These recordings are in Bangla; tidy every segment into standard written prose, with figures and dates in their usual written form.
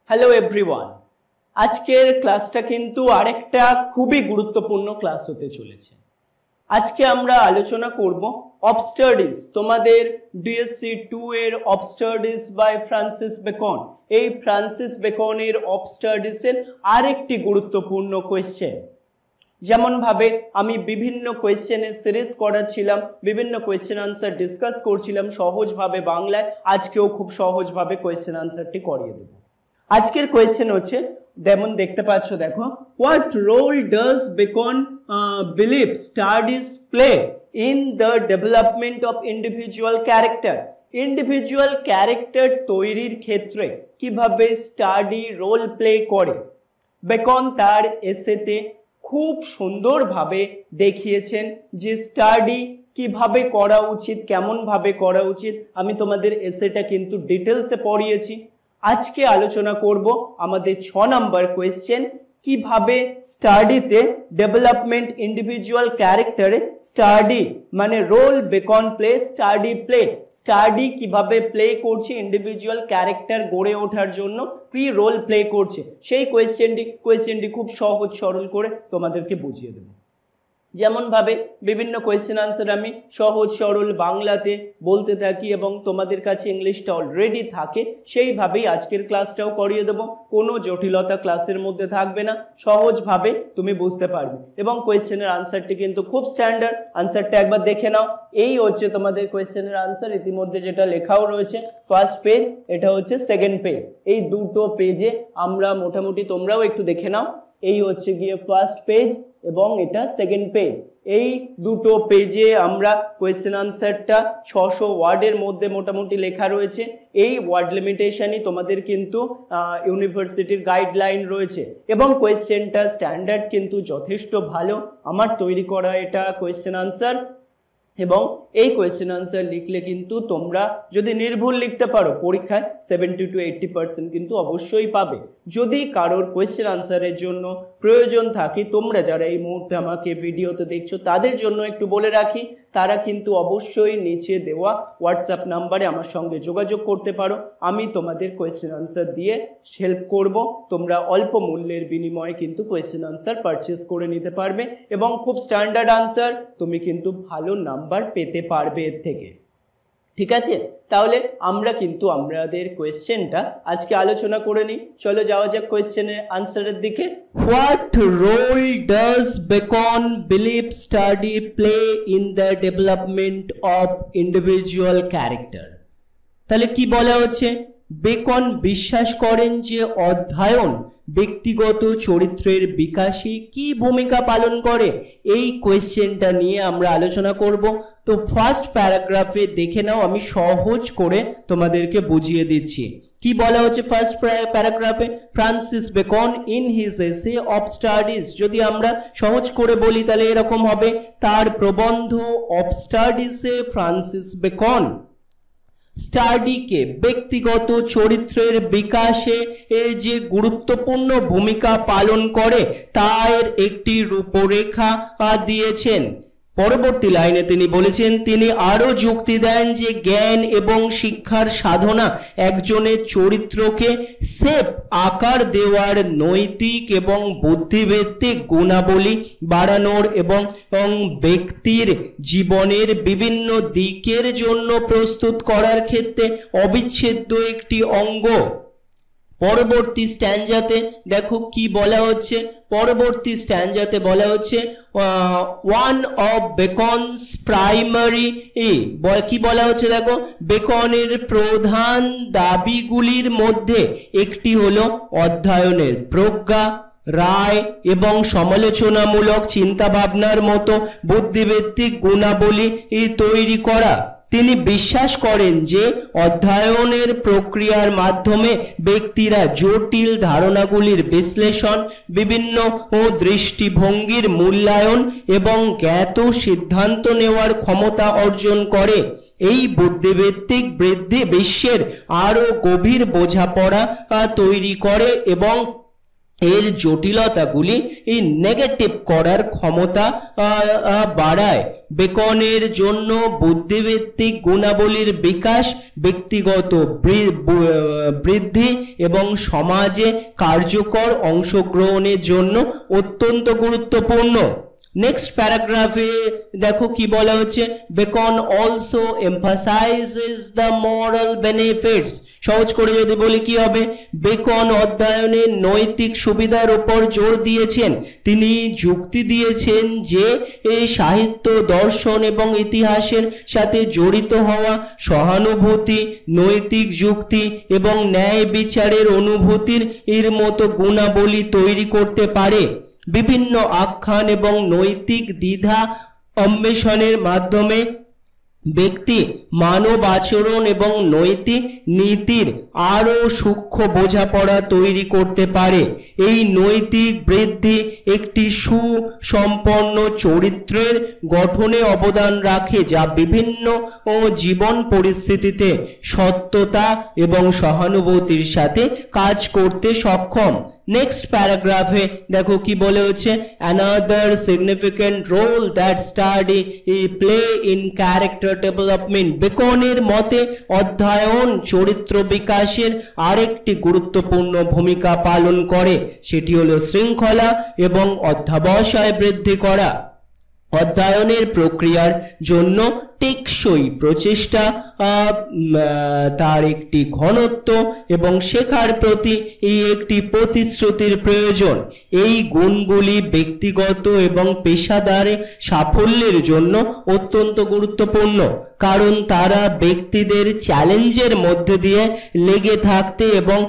হ্যালো এভরিওয়ান, আজকের ক্লাসটা কিন্তু আরেকটা খুবই গুরুত্বপূর্ণ ক্লাস হতে চলেছে। আজকে আমরা আলোচনা করব অবস্টার্ডিস, তোমাদের ডিএসসি 2 এর অবস্টার্ডিস বাই ফ্রান্সিস বেকন। এই ফ্রান্সিস বেকনের অবস্টার্ডিসের আরেকটি গুরুত্বপূর্ণ কোয়েশ্চেন। যেমন ভাবে আমি বিভিন্ন কোয়েশ্চেনের সিরিজ করাচ্ছিলাম, বিভিন্ন কোয়েশ্চেন আনসার ডিসকাস করছিলাম সহজভাবে বাংলায়, আজকেও খুব সহজভাবে কোয়েশ্চেন আনসারটি করিয়ে দেব। আজকের কোয়েশ্চেন হচ্ছে, যেমন দেখতে পাচ্ছ, দেখো, what role does Bacon believe studies play in the development of individual character. Individual character তৈরির ক্ষেত্রে কিভাবে স্টাডি রোল প্লে করে। বেকন তার এসেতে খুব সুন্দরভাবে দেখিয়েছেন যে স্টাডি কিভাবে করা উচিত, কেমন ভাবে করা উচিত। আমি তোমাদের এসেটা কিন্তু ডিটেলসে পড়িয়েছি। আজকে আলোচনা করব আমাদের 6 নম্বর কোয়েশ্চেন, কিভাবে স্টাডিতে ডেভেলপমেন্ট ইন্ডিভিজুয়াল ক্যারেক্টারে স্টাডি মানে role Bacon play, study play, study কিভাবে প্লে করছে ইন্ডিভিজুয়াল ক্যারেক্টার গড়ে ওঠার জন্য, কি রোল প্লে করছে, সেই কোয়েশ্চেনটি খুব সহজ সরল করে তোমাদেরকে বুঝিয়ে দেব। যেমন ভাবে বিভিন্ন কোয়েশ্চেন আনসার আমি সহজ সরল বাংলাতে বলতে থাকি এবং তোমাদের কাছে ইংলিশটা অলরেডি থাকে, সেইভাবেই আজকের ক্লাসটাও করিয়ে দেবো। কোনো জটিলতা ক্লাসের মধ্যে থাকবে না, সহজভাবে তুমি বুঝতে পারবে। এবং কোয়েশ্চেনের আনসারটি কিন্তু খুব স্ট্যান্ডার্ড, আনসারটা একবার দেখে নাও। এই হচ্ছে তোমাদের কোয়েশ্চেনের আনসার, ইতিমধ্যে যেটা লেখাও রয়েছে ফার্স্ট পেজ, এটা হচ্ছে সেকেন্ড পেজ। এই দুটো পেজে আমরা মোটামুটি, তোমরাও একটু দেখে নাও, এই হচ্ছে গিয়ে ফার্স্ট পেজ এবং এটা সেকেন্ড পেজ। এই দুটো পেজে আমরা কোয়েশ্চেন আনসারটা 600 ওয়ার্ডের মধ্যে মোটামুটি লেখা রয়েছে। এই ওয়ার্ড লিমিটেশনই তোমাদের কিন্তু ইউনিভার্সিটির গাইডলাইন রয়েছে এবং কোয়েশ্চেনটা স্ট্যান্ডার্ড কিন্তু যথেষ্ট ভালো। আমার তৈরি করা এটা কোয়েশ্চেন আনসার, এবং এই কোয়েশ্চেন আনসার লিখলে কিন্তু তোমরা যদি নির্ভুল লিখতে পারো পরীক্ষায় 70 to 80% কিন্তু অবশ্যই পাবে। যদি কারোর কোয়েশ্চেন আনসারের জন্য প্রয়োজন থাকে, তোমরা যারা এই মুহূর্তে আমাকে ভিডিওতে দেখছো তাদের জন্য একটু বলে রাখি, তারা কিন্তু অবশ্যই নিচে দেওয়া হোয়াটসঅ্যাপ নাম্বারে আমার সঙ্গে যোগাযোগ করতে পারো। আমি তোমাদের কোয়েশ্চেন আনসার দিয়ে হেল্প করব। তোমরা অল্প মূল্যের বিনিময়ে কিন্তু কোয়েশ্চেন আনসার পারচেস করে নিতে পারবে এবং খুব স্ট্যান্ডার্ড আনসার, তুমি কিন্তু ভালো নাম্বার পেতে পারবে এর থেকে। ঠিক আছে, তাহলে আমরা কিন্তু আমাদের কোয়েশ্চেনটা আজকে আলোচনা করে নিই। চলো যাওয়া যাক কোয়েশ্চেনের আনসারের দিকে। What role does Bacon believe study play in the development of individual character. তাহলে কি বলা হচ্ছে, বেকন বিশ্বাস করেন যে অধ্যয়ন ব্যক্তিগত চরিত্রের বিকাশে কি ভূমিকা পালন করে। এই কোয়েশ্চেনটা নিয়ে আমরা আলোচনা করব। তো ফার্স্ট প্যারাগ্রাফে দেখে নাও, আমি সহজ করে তোমাদেরকে বুঝিয়ে দিচ্ছি কি বলা হচ্ছে ফার্স্ট প্যারাগ্রাফে। Francis Bacon in his essay of studies, যদি আমরা সহজ করে বলি তাহলে এরকম হবে, তার প্রবন্ধ অফ স্টাডিজে ফ্রান্সিস বেকন স্টাডিকে ব্যক্তিগত চরিত্রের বিকাশে যে গুরুত্বপূর্ণ ভূমিকা পালন করে তার একটি রূপরেখা দিয়েছেন। পরবর্তী লাইনে তিনি বলেছেন, তিনি আরো যুক্তি দেন যে জ্ঞান এবং শিক্ষার সাধনা একজনের চরিত্রকে শেপ আকার দেওয়ার নৈতিক এবং বুদ্ধিভিত্তিক গুণাবলী বাড়ানোর এবং ব্যক্তির জীবনের বিভিন্ন দিকের জন্য প্রস্তুত করার ক্ষেত্রে অবিচ্ছেদ্য একটি অঙ্গ। পরবর্তী স্ট্যান্জাতে দেখো কি বলা হচ্ছে, পরবর্তী স্ট্যান্জাতে বলা হচ্ছে ওয়ান অফ বেকনস প্রাইমারি, কি বলা হচ্ছে দেখো, বেকনের প্রধান দাবিগুলির মধ্যে একটি হলো অধ্যয়নের প্রজ্ঞা, রায় এবং সমালোচনামূলক চিন্তাভাবনার মতো বুদ্ধিভিত্তিক গুণাবলী তৈরি করা। তিনি বিশ্বাস করেন যে অধ্যয়নের প্রক্রিয়ার মাধ্যমে ব্যক্তিরা জটিল ধারণাগুলির বিশ্লেষণ, বিভিন্ন দৃষ্টিভঙ্গির মূল্যায়ন এবং জ্ঞাত সিদ্ধান্ত নেওয়ার ক্ষমতা অর্জন করে। এই বুদ্ধিভিত্তিক বৃদ্ধি বিশ্বের আরো গভীর বোঝাপড়া তৈরি করে এবং এর জটিলতাগুলি এই নেগেটিভ করার ক্ষমতা বাড়ায়। বেকনের জন্য বুদ্ধিভিত্তিক গুণাবলীর বিকাশ ব্যক্তিগত বৃদ্ধি এবং সমাজে কার্যকর অংশগ্রহণের জন্য অত্যন্ত গুরুত্বপূর্ণ। নেক্সট প্যারাগ্রাফে দেখো কি বলা হচ্ছে, Bacon also emphasises the moral benefits. সহজ করে যদি বলি কি হবে, বেকন অধ্যয়নের নৈতিক সুবিধার উপর জোর দিয়েছেন। তিনি যুক্তি দিয়েছেন যে এই সাহিত্য, দর্শন এবং ইতিহাসের সাথে জড়িত হওয়া সহানুভূতি, নৈতিক যুক্তি এবং ন্যায় বিচারের অনুভূতির এর মতো গুণাবলী তৈরি করতে পারে। বিভিন্ন আখ্যান এবং নৈতিক দ্বিধা অন্বেষণের মাধ্যমে ব্যক্তি মানব আচরণ এবং নৈতিক নীতির আরো সূক্ষ্ম বোঝাপড়া তৈরি করতে পারে। এই নৈতিক বৃদ্ধি একটি সুসম্পন্ন চরিত্রের গঠনে অবদান রাখে, যা বিভিন্ন জীবন পরিস্থিতিতে সত্যতা এবং সহানুভূতির সাথে কাজ করতে সক্ষম। নেক্সট প্যারাগ্রাফে দেখো কি বলে হচ্ছে, another significant role that study play in character development. বেকনের মতে অধ্যয়ন চরিত্র বিকাশের আরেকটি গুরুত্বপূর্ণ ভূমিকা পালন করে, সেটি হলো শৃঙ্খলা এবং অধ্যবসায় বৃদ্ধি করা। অধ্যয়নের প্রক্রিয়ার জন্য টেকসই প্রচেষ্টা, তার একটি ঘনত্ব এবং শেখার প্রতি একটি প্রতিশ্রুতির প্রয়োজন। এই গুণগুলি ব্যক্তিগত এবং পেশাদার সাফল্যের জন্য অত্যন্ত গুরুত্বপূর্ণ, কারণ তারা ব্যক্তিদের চ্যালেঞ্জের মধ্যে দিয়ে লেগে থাকতে এবং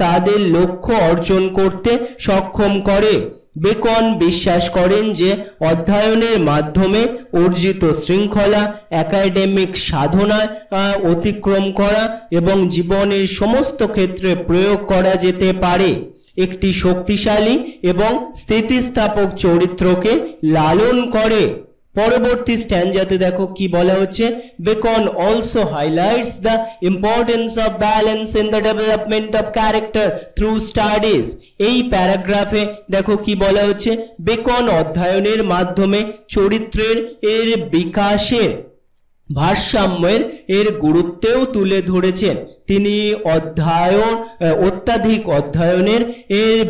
তাদের লক্ষ্য অর্জন করতে সক্ষম করে। বেকন বিশ্বাস করেন যে অধ্যয়নের মাধ্যমে অর্জিত শৃঙ্খলা একাডেমিক সাধনা অতিক্রম করা এবং জীবনের সমস্ত ক্ষেত্রে প্রয়োগ করা যেতে পারে। একটি শক্তিশালী এবং স্থিতিস্থাপক চরিত্রকে লালন করে। পরবর্তী স্ট্যান্জাতে দেখো কি বলা হচ্ছে, Bacon also highlights the importance of balance in the development of character through studies. এই প্যারাগ্রাফে দেখো কি বলা হচ্ছে, বেকন অধ্যয়নের মাধ্যমে চরিত্রের বিকাশের ভারসাম্যের গুরুত্বও তুলে ধরেছেন। তিনি অত্যাধিক অধ্যয়নের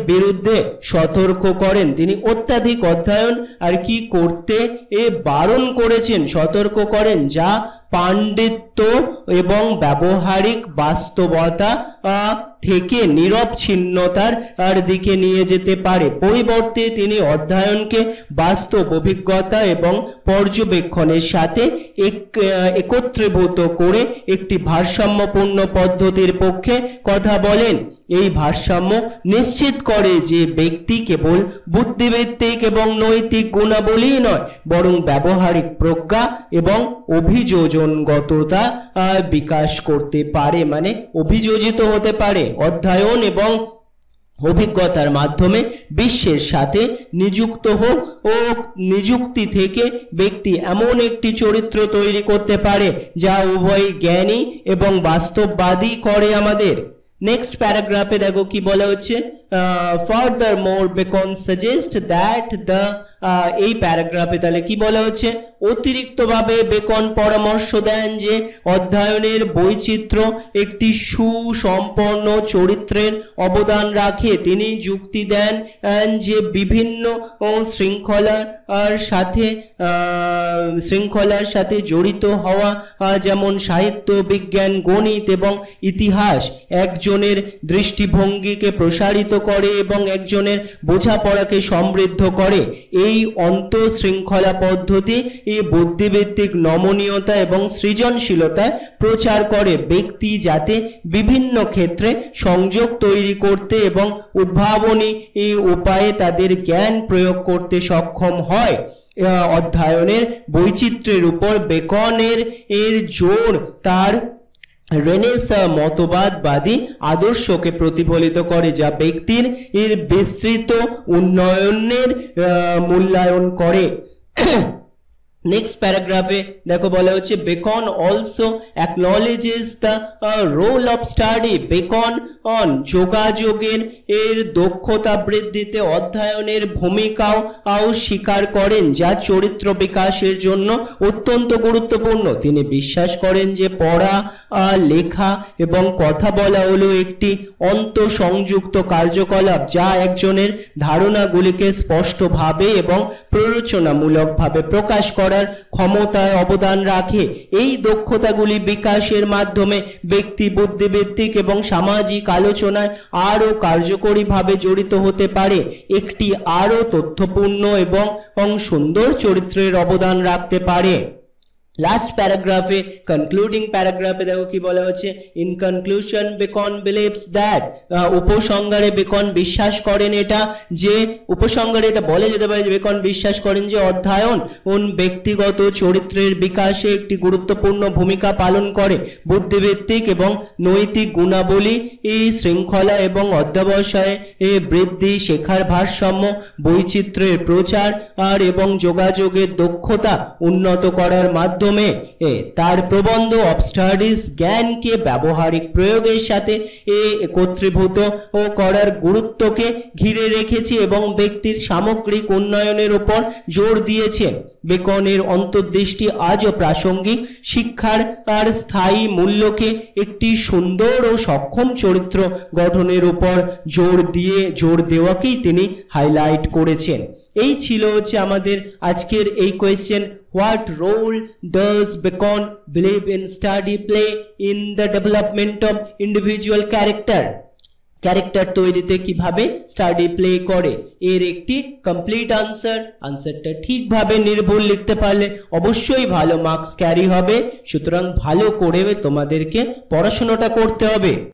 বিরুদ্ধে সতর্ক করেন। তিনি অত্যাধিক অধ্যয়ন আর কি করতে বারণ করেছেন, সতর্ক করেন, যা পাণ্ডিত্য এবং ব্যবহারিক বাস্তবতা থেকে নিরবচ্ছিন্নতার দিকে নিয়ে যেতে পারে। পরিবর্তে তিনি অধ্যয়নকে বাস্তব অভিজ্ঞতা এবং পর্যবেক্ষণের সাথে একত্রীভূত করে একটি ভারসাম্যপূর্ণ পদ্ধতির পক্ষে কথা বলেন। এই ভারসাম্য নিশ্চিত করে যে ব্যক্তি কেবল বুদ্ধিভিত্তিক এবং নৈতিক গুণাবলী নয়, বরং ব্যবহারিক প্রজ্ঞা এবং অভিযোজনগততা বিকাশ করতে পারে, মানে অভিযোজিত হতে পারে। অধ্যয়ন এবং অভিজ্ঞতার মাধ্যমে বিশ্বের সাথে নিযুক্ত হোক ও নিযুক্তি থেকে ব্যক্তি এমন একটি চরিত্র তৈরি করতে পারে যা উভয় জ্ঞানী এবং বাস্তববাদী করে আমাদের। নেক্সট প্যারাগ্রাফে দেখো কি বলা হচ্ছে, furthermore Bacon suggests that the এই প্যারাগ্রাফে তাহলে কি বলা হচ্ছে, অতিরিক্তভাবে বেকন পরামর্শ দেন যে অধ্যয়নের বৈচিত্র্য একটি সুসম্পন্ন চরিত্রের অবদান রাখে। তিনি যুক্তি দেন যে বিভিন্ন শৃঙ্খলার সাথে জড়িত হওয়া, যেমন সাহিত্য, বিজ্ঞান, গণিত এবং ইতিহাস একজনের দৃষ্টিভঙ্গিকে প্রসারিত করে এবং একজনের বোঝাপড়াকে সমৃদ্ধ করে। এই অন্তঃশৃঙ্খলা পদ্ধতি এই বুদ্ধিভিত্তিক নমনীয়তা এবং সৃজনশীলতা প্রচার করে। ব্যক্তি যাতে বিভিন্ন ক্ষেত্রে সংযোগ তৈরি করতে এবং উদ্ভাবনী এই উপায়ে তাদের জ্ঞান প্রয়োগ করতে সক্ষম হয়। অধ্যয়নের বৈচিত্র্যের উপর বেকনের জোর তার রেনেসাঁ মতবাদবাদী আদর্শকে প্রতিফলিত করে, যা ব্যক্তির বিস্তৃত উন্নয়নের মূল্যায়ন করে। নেক্সট প্যারাগ্রাফে দেখো বলা হচ্ছে Bacon also acknowledges the role of study. Bacon যোগাযোগের দক্ষতা বৃদ্ধিতে অধ্যয়নের ভূমিকাও স্বীকার করেন, যা চরিত্র বিকাশের জন্য অত্যন্ত গুরুত্বপূর্ণ। তিনি বিশ্বাস করেন যে পড়া, লেখা এবং কথা বলা হলো একটি অন্তঃসংযুক্ত কার্যকলাপ, যা একজনের ধারণাগুলিকে স্পষ্টভাবে এবং প্ররোচনামূলকভাবে প্রকাশ করার ক্ষমতায় অবদান রাখে। এই দক্ষতাগুলি বিকাশের মাধ্যমে ব্যক্তি বুদ্ধিবৃত্তিক এবং সামাজিক আলোচনায় আরো কার্যকরীভাবে জড়িত হতে পারে, একটি আরো তথ্যপূর্ণ এবং সুন্দর চরিত্রের অবদান রাখতে পারে। লাস্ট প্যারাগ্রাফে, কনক্লুডিং প্যারাগ্রাফে দেখো কি বলা হচ্ছে, in conclusion beacon believes that, উপসংহারে বেকন বিশ্বাস করেন এটা, যে উপসংহারে এটা বলে যেতে পারে যে বেকন বিশ্বাস করেন যে অধ্যয়ন ব্যক্তিগত চরিত্রের বিকাশে একটি গুরুত্বপূর্ণ ভূমিকা পালন করে। বুদ্ধিবৃত্তিক এবং নৈতিক গুণাবলী, শৃঙ্খলা এবং অধ্যবসায়ে বৃদ্ধি, শেখার ভারসাম্য, বৈচিত্র্যের প্রচার এবং যোগাযোগের দক্ষতা উন্নত করার মাধ্যমে তার প্রবন্ধ অফ স্টাডিজ জ্ঞানকে ব্যবহারিক প্রয়োগের সাথে একত্রীভূত করার গুরুত্বকে ঘিরে রেখেছে এবং ব্যক্তির সামগ্রিক উন্নয়নের উপর জোর দিয়েছে। বেকনের অন্তর্দৃষ্টি আজও প্রাসঙ্গিক, শিক্ষার স্থায়ী মূল্যকে একটি সুন্দর ও সক্ষম চরিত্র গঠনের উপর জোর দেওয়াকেই তিনি হাইলাইট করেছেন। এই ছিল হচ্ছে আমাদের আজকের এই question, what role does Bacon believe in study play in the development of individual character? Character তৈরিতে কিভাবে স্টাডি প্লে করে, এর একটি কমপ্লিট আনসারটা ঠিকভাবে নির্ভুল লিখতে পারলে অবশ্যই ভালো মার্কস ক্যারি হবে। সুতরাং ভালো করে তোমাদেরকে পড়াশোনাটা করতে হবে।